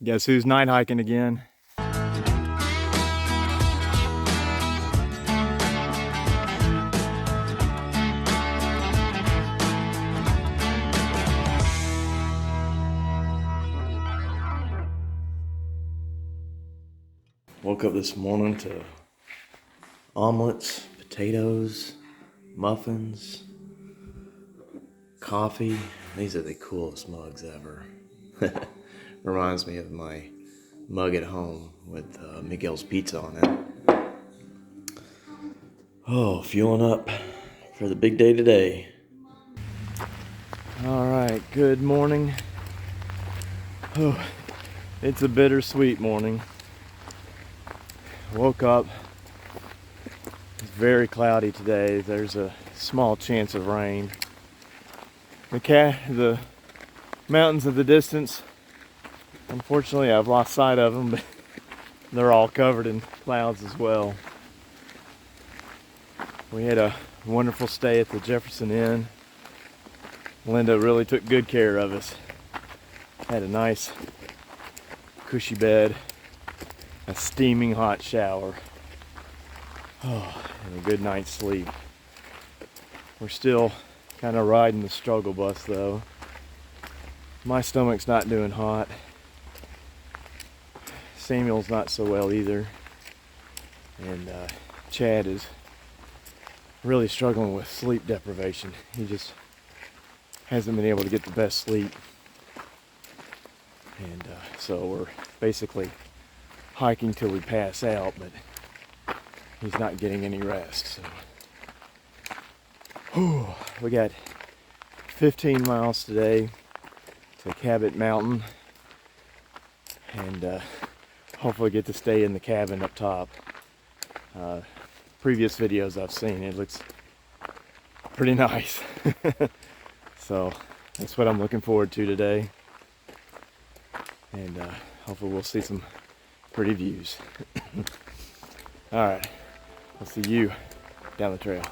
Guess who's night hiking again? Woke up this morning to omelets, potatoes, muffins, coffee. These are the coolest mugs ever. Reminds me of my mug at home with Miguel's Pizza on it. Oh, fueling up for the big day today. All right, good morning. Oh, it's a bittersweet morning. Woke up, it's very cloudy today. There's a small chance of rain. The mountains in the distance, unfortunately I've lost sight of them, but they're all covered in clouds as well. We had a wonderful stay at the Jefferson Inn. Linda really took good care of us. Had a nice cushy bed, a steaming hot shower, and a good night's sleep. We're still kind of riding the struggle bus though. My stomach's not doing hot. Samuel's not so well either. And Chad is really struggling with sleep deprivation. He just hasn't been able to get the best sleep. And so we're basically hiking till we pass out, but he's not getting any rest. So we got 15 miles today to Cabot Mountain, and hopefully get to stay in the cabin up top. Previous videos I've seen, it looks pretty nice. So that's what I'm looking forward to today, and hopefully we'll see some pretty views. All right, I'll see you down the trail.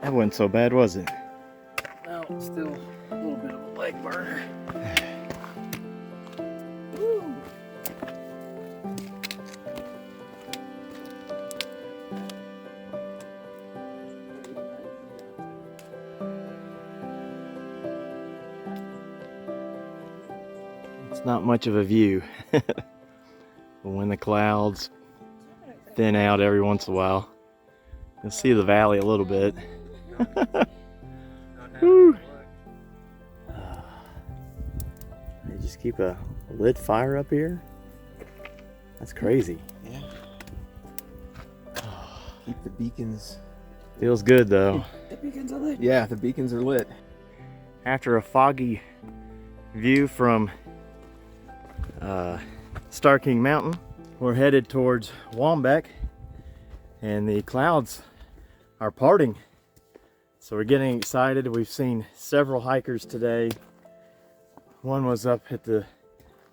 That wasn't so bad, was it? No, still a little bit of a leg burner. It's not much of a view. But when the clouds thin out every once in a while, you'll see the valley a little bit. Woo. They just keep a lit fire up here. That's crazy. Yeah. Keep the beacons. Feels good though. The beacons are lit. Yeah, the beacons are lit. After a foggy view from Star King Mountain, we're headed towards Wombeck, and the clouds are parting. So we're getting excited. We've seen several hikers today. One was up at the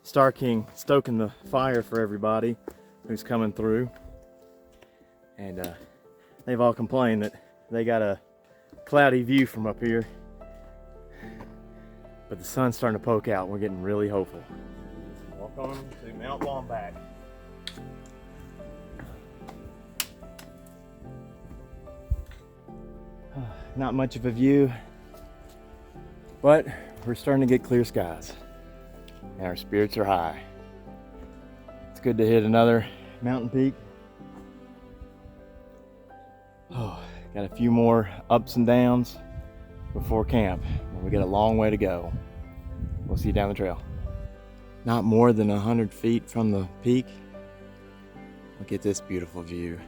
Star King stoking the fire for everybody who's coming through. And they've all complained that they got a cloudy view from up here. But the sun's starting to poke out. We're getting really hopeful. Welcome to Mount Wombeck. Not much of a view, but we're starting to get clear skies and our spirits are high. It's good to hit another mountain peak. Oh, got a few more ups and downs before camp. We got a long way to go. We'll see you down the trail. Not more than 100 feet from the peak. Look at this beautiful view.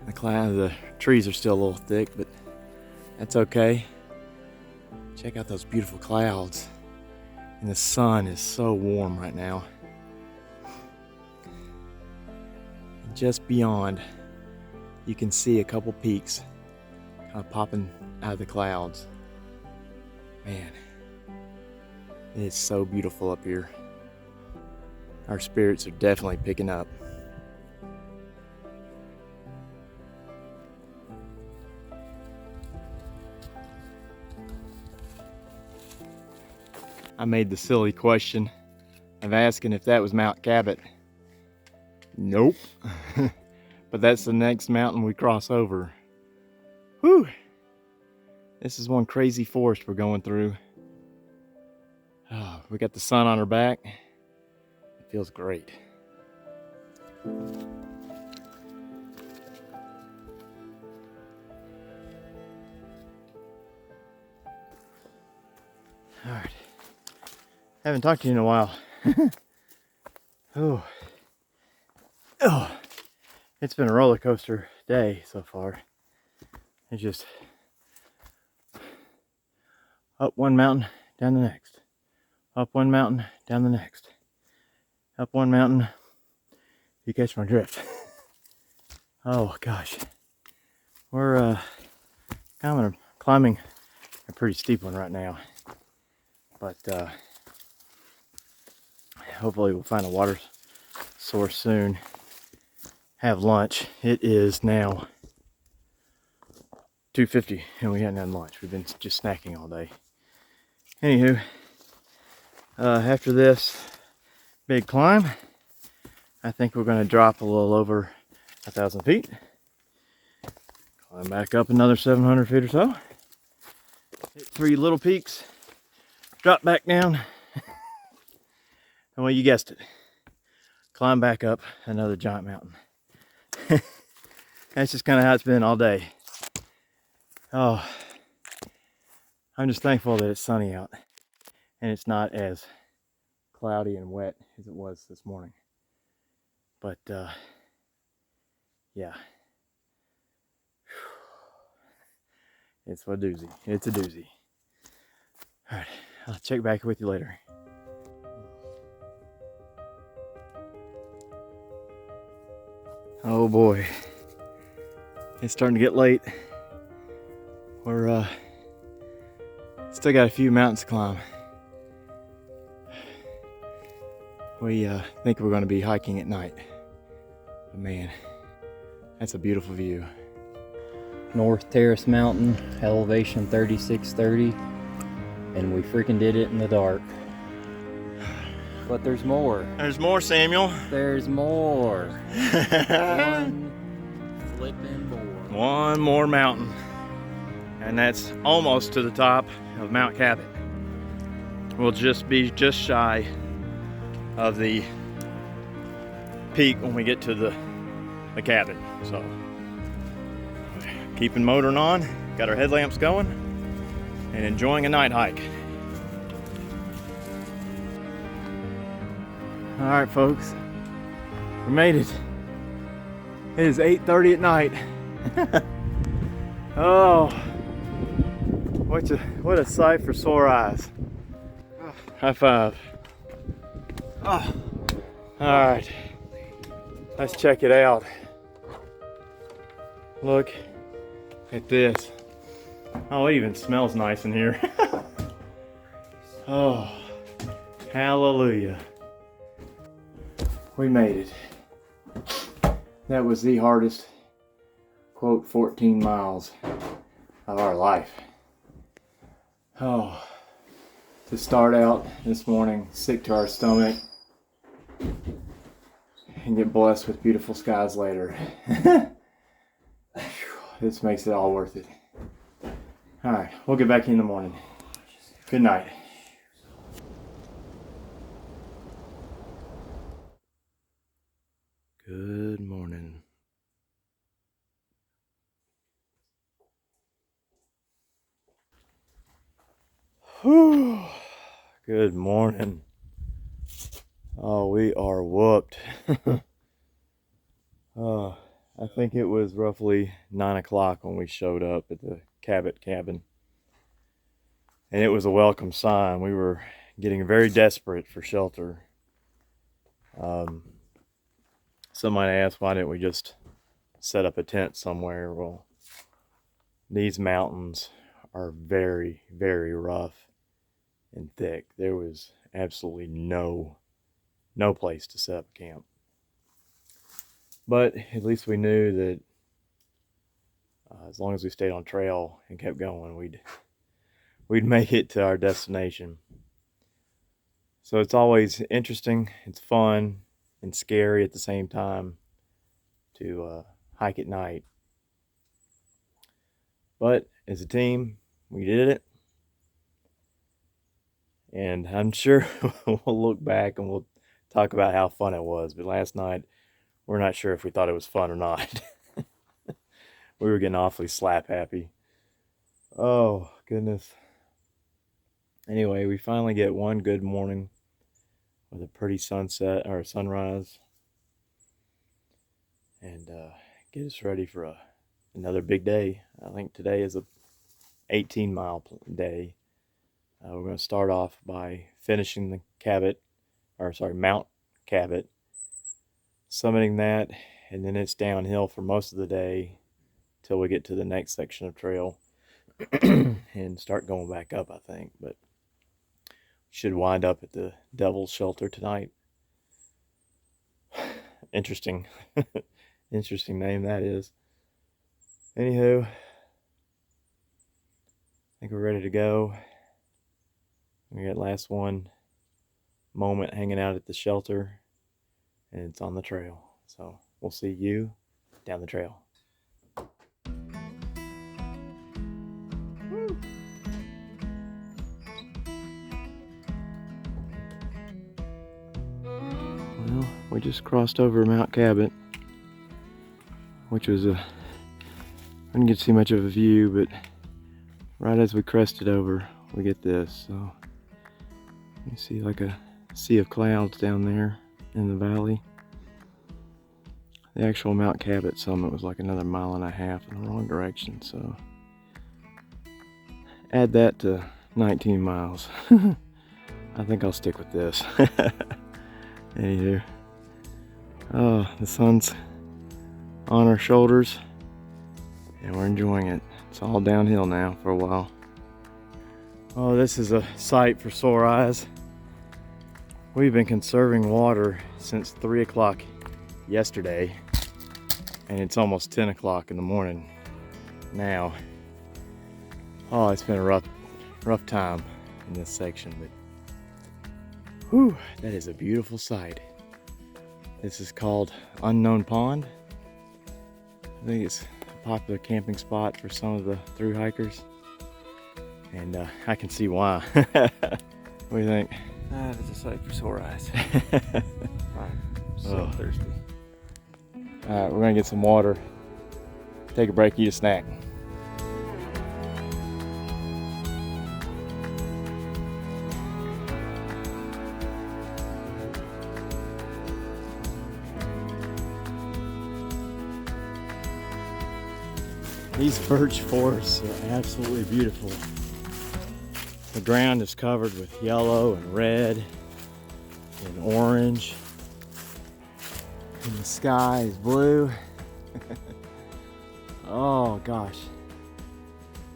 The trees are still a little thick, but that's okay. Check out those beautiful clouds. And the sun is so warm right now. And just beyond, you can see a couple peaks kind of popping out of the clouds. Man, it's so beautiful up here. Our spirits are definitely picking up. I made the silly question of asking if that was Mount Cabot. Nope. But that's the next mountain we cross over. Whew. This is one crazy forest we're going through. Oh, we got the sun on our back. It feels great. All right. Haven't talked to you in a while. Oh. Oh. It's been a roller coaster day so far. It's just up one mountain, down the next. Up one mountain, down the next. Up one mountain. You catch my drift. Oh gosh. We're climbing a pretty steep one right now. But hopefully we'll find a water source soon. Have lunch. It is now 2:50 and we hadn't had lunch. We've been just snacking all day. Anywho, after this big climb, I think we're going to drop a little over 1,000 feet. Climb back up another 700 feet or so. Hit 3 little peaks. Drop back down. And well, you guessed it. Climb back up another giant mountain. That's just kind of how it's been all day. Oh, I'm just thankful that it's sunny out and it's not as cloudy and wet as it was this morning. But yeah, it's a doozy. It's a doozy. All right, I'll check back with you later. Oh boy, it's starting to get late. We're still got a few mountains to climb. We think we're going to be hiking at night. But man, that's a beautiful view. North Terrace Mountain, elevation 3630, and we freaking did it in the dark. But there's more. There's more, Samuel. There's more. One flipping more. One more mountain. And that's almost to the top of Mount Cabot. We'll just be just shy of the peak when we get to the cabin. So, keeping motoring on, got our headlamps going, and enjoying a night hike. All right, folks, we made it. It is 8:30 at night. Oh, what a sight for sore eyes. High five. Oh. All right, let's check it out. Look at this. Oh, it even smells nice in here. Oh, hallelujah. We made it. That was the hardest, quote, 14 miles of our life. Oh, to start out this morning sick to our stomach and get blessed with beautiful skies later. This makes it all worth it. All right, we'll get back in the morning. Good night. Good morning. Whew. Good morning. Oh, we are whooped. I think it was roughly 9 o'clock when we showed up at the Cabot cabin. And it was a welcome sign. We were getting very desperate for shelter. Somebody asked, why didn't we just set up a tent somewhere? Well, these mountains are very, very rough and thick. There was absolutely no place to set up camp. But at least we knew that as long as we stayed on trail and kept going, we'd make it to our destination. So it's always interesting, it's fun, and scary at the same time to hike at night. But as a team, we did it. And I'm sure we'll look back and we'll talk about how fun it was. But last night, we're not sure if we thought it was fun or not. We were getting awfully slap happy. Oh, goodness. Anyway, we finally get one good morning with a pretty sunset or sunrise. And get us ready for another big day. I think today is a 18-mile day. We're going to start off by finishing the Mount Cabot, summiting that, and then it's downhill for most of the day till we get to the next section of trail and start going back up, I think. But should wind up at the Devil's Shelter tonight. Interesting. Interesting name that is. Anywho, I think we're ready to go. We got last one moment hanging out at the shelter, and it's on the trail. So we'll see you down the trail. Woo. Well, we just crossed over Mount Cabot, which was I didn't get to see much of a view, but right as we crested over, we get this. So you see like a sea of clouds down there in the valley. The actual Mount Cabot summit was like another 1.5 miles in the wrong direction, so add that to 19 miles. I think I'll stick with this. Anywho, oh, the sun's on our shoulders and we're enjoying it. It's all downhill now for a while. Oh, this is a sight for sore eyes. We've been conserving water since 3 o'clock yesterday, and it's almost 10 o'clock in the morning now. Oh, it's been a rough time in this section, but whew, that is a beautiful sight. This is called Unknown Pond. I think it's a popular camping spot for some of the thru hikers, and I can see why. What do you think? That's a sight for sore eyes. I'm so thirsty. Alright, we're gonna get some water, take a break, eat a snack. These birch forests are absolutely beautiful. The ground is covered with yellow and red and orange, and the sky is blue. Oh gosh,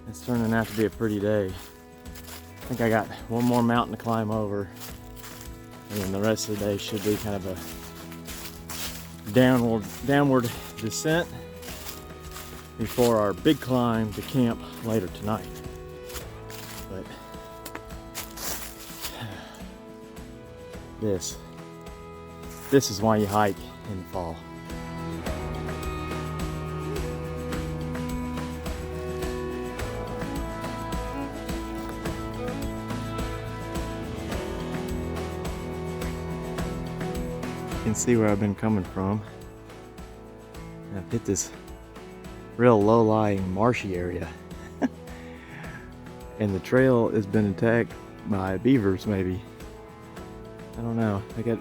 it's turning out to be a pretty day. I think I got one more mountain to climb over, and then the rest of the day should be kind of a downward descent before our big climb to camp later tonight. But this is why you hike in the fall. You can see where I've been coming from. I've hit this real low-lying marshy area. And the trail has been attacked by beavers, maybe. I don't know. They got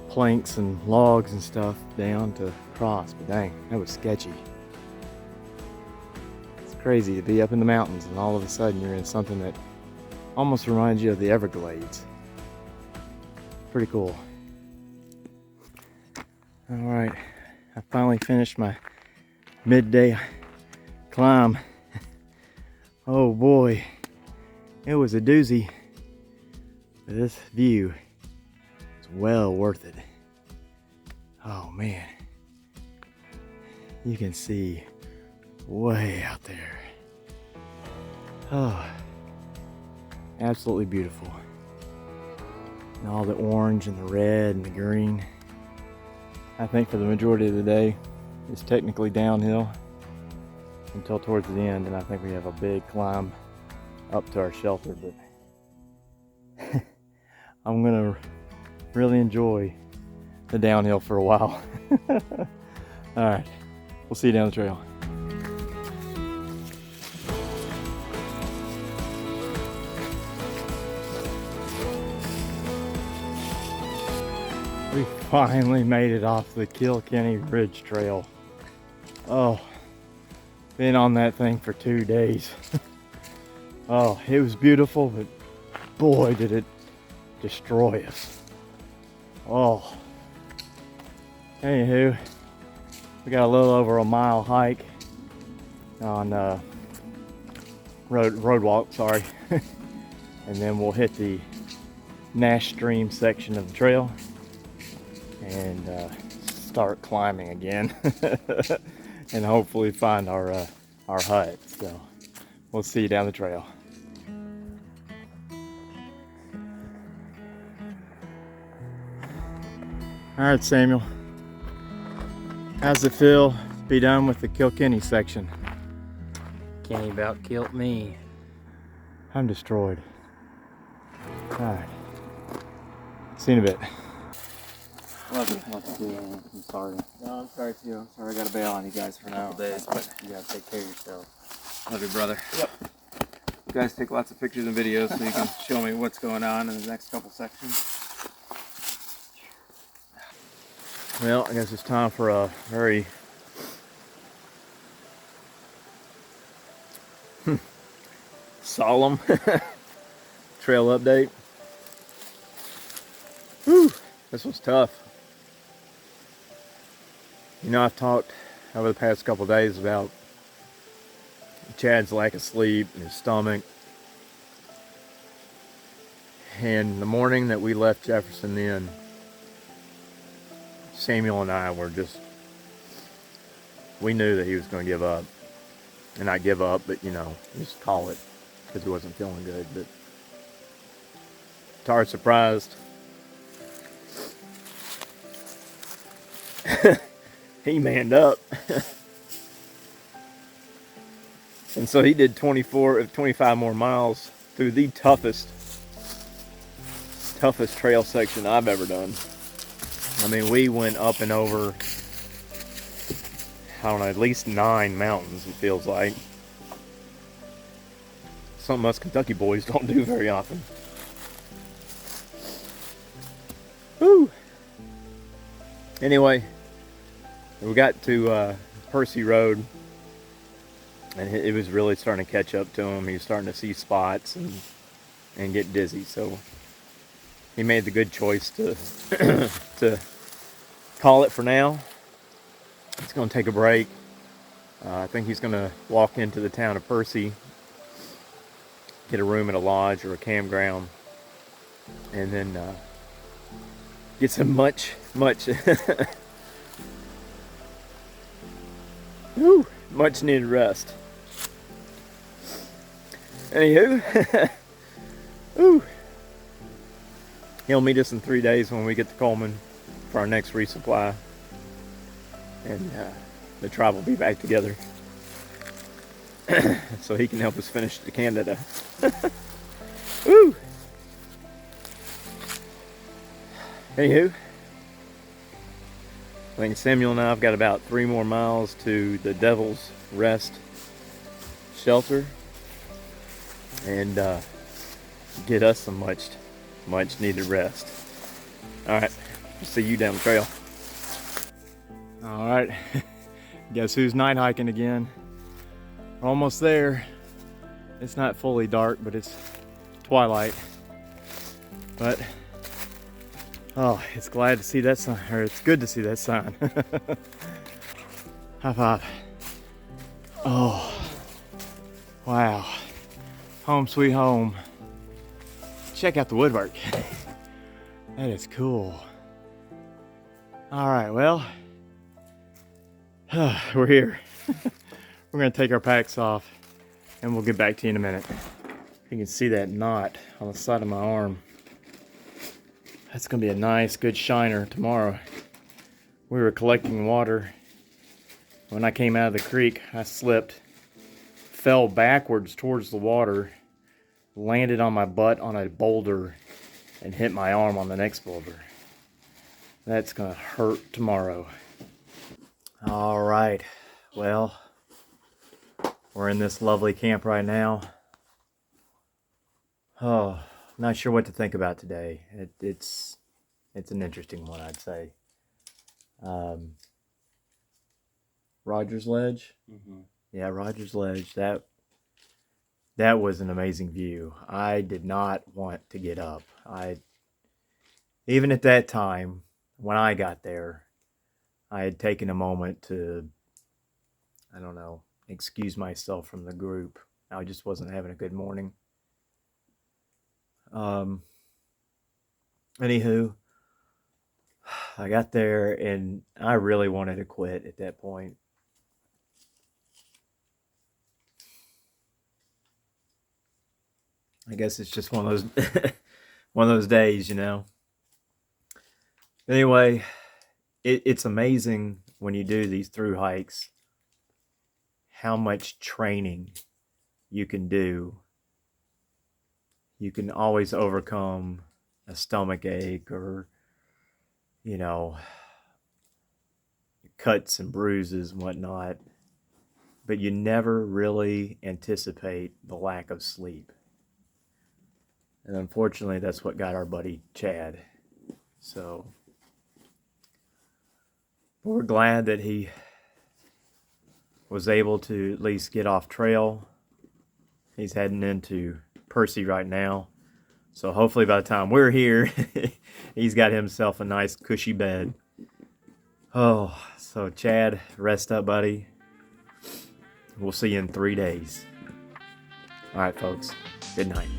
planks and logs and stuff down to cross, but dang, that was sketchy. It's crazy to be up in the mountains and all of a sudden you're in something that almost reminds you of the Everglades. Pretty cool. Alright, I finally finished my midday climb. Oh boy, it was a doozy. But this view is well worth it. Oh man, you can see way out there. Oh, absolutely beautiful. And all the orange and the red and the green. I think for the majority of the day, it's technically downhill until towards the end, and I think we have a big climb up to our shelter, but I'm gonna really enjoy the downhill for a while. All right, we'll see you down the trail. We finally made it off the Kilkenny Ridge Trail. Oh, been on that thing for 2 days. Oh, it was beautiful, but boy, did it destroy us. Oh, anywho, we got a little over a mile hike on road walk, sorry. And then we'll hit the Nash Stream section of the trail and start climbing again. And hopefully find our hut. So we'll see you down the trail. All right, Samuel, how's it feel to be done with the Kilkenny section? Kenny about killed me. I'm destroyed. All right, see you in a bit. Love to do that. I'm sorry. No, I'm sorry too. I'm sorry I gotta bail on you guys for now. Days, but you gotta take care of yourself. Love you, brother. Yep. You guys take lots of pictures and videos so you can show me what's going on in the next couple sections. Well, I guess it's time for a very solemn trail update. Whew, this was tough. You know, I've talked over the past couple of days about Chad's lack of sleep and his stomach. And the morning that we left Jefferson then, Samuel and I were just, we knew that he was going to give up. And not give up, but you know, just call it, because he wasn't feeling good. But to our surprise, he manned up. And so he did 25 more miles through the toughest trail section I've ever done. I mean, we went up and over, I don't know, at least 9 mountains, it feels like. Something us Kentucky boys don't do very often. Whew. Anyway, we got to Percy Road, and it was really starting to catch up to him. He was starting to see spots and get dizzy, so he made the good choice to to call it for now. He's going to take a break. I think he's going to walk into the town of Percy, get a room at a lodge or a campground, and then get some much much needed rest. Anywho, he'll meet us in 3 days when we get to Coleman for our next resupply, and the tribe will be back together so he can help us finish the Canada. Woo! Anywho, I think Samuel and I have got about 3 more miles to the Devil's Rest shelter, and get us some much needed rest. All right, see you down the trail. All right, guess who's night hiking again? We're almost there. It's not fully dark, but it's twilight. But oh, it's glad to see that sign, or it's good to see that sign. High five. Oh, wow. Home sweet home. Check out the woodwork. That is cool. All right, well, we're here. We're gonna take our packs off and we'll get back to you in a minute. You can see that knot on the side of my arm. That's gonna be a nice, good shiner tomorrow. We were collecting water. When I came out of the creek, I slipped, fell backwards towards the water, landed on my butt on a boulder, and hit my arm on the next boulder. That's gonna hurt tomorrow. All right, well, we're in this lovely camp right now. Oh, not sure what to think about today. It's an interesting one, I'd say. Rogers Ledge. Yeah, Rogers Ledge. That was an amazing view. I did not want to get up. Even at that time, when I got there, I had taken a moment to, I don't know, excuse myself from the group. I just wasn't having a good morning. Anywho, I got there and I really wanted to quit at that point. I guess it's just one of those one of those days, you know. Anyway, it's amazing when you do these through hikes how much training you can do. You can always overcome a stomach ache or, you know, cuts and bruises and whatnot, but you never really anticipate the lack of sleep. And unfortunately, that's what got our buddy Chad. So we're glad that he was able to at least get off trail. He's heading into Percy right now. So hopefully by the time we're here, he's got himself a nice cushy bed. Oh, so Chad, rest up, buddy. We'll see you in 3 days. All right, folks. Good night.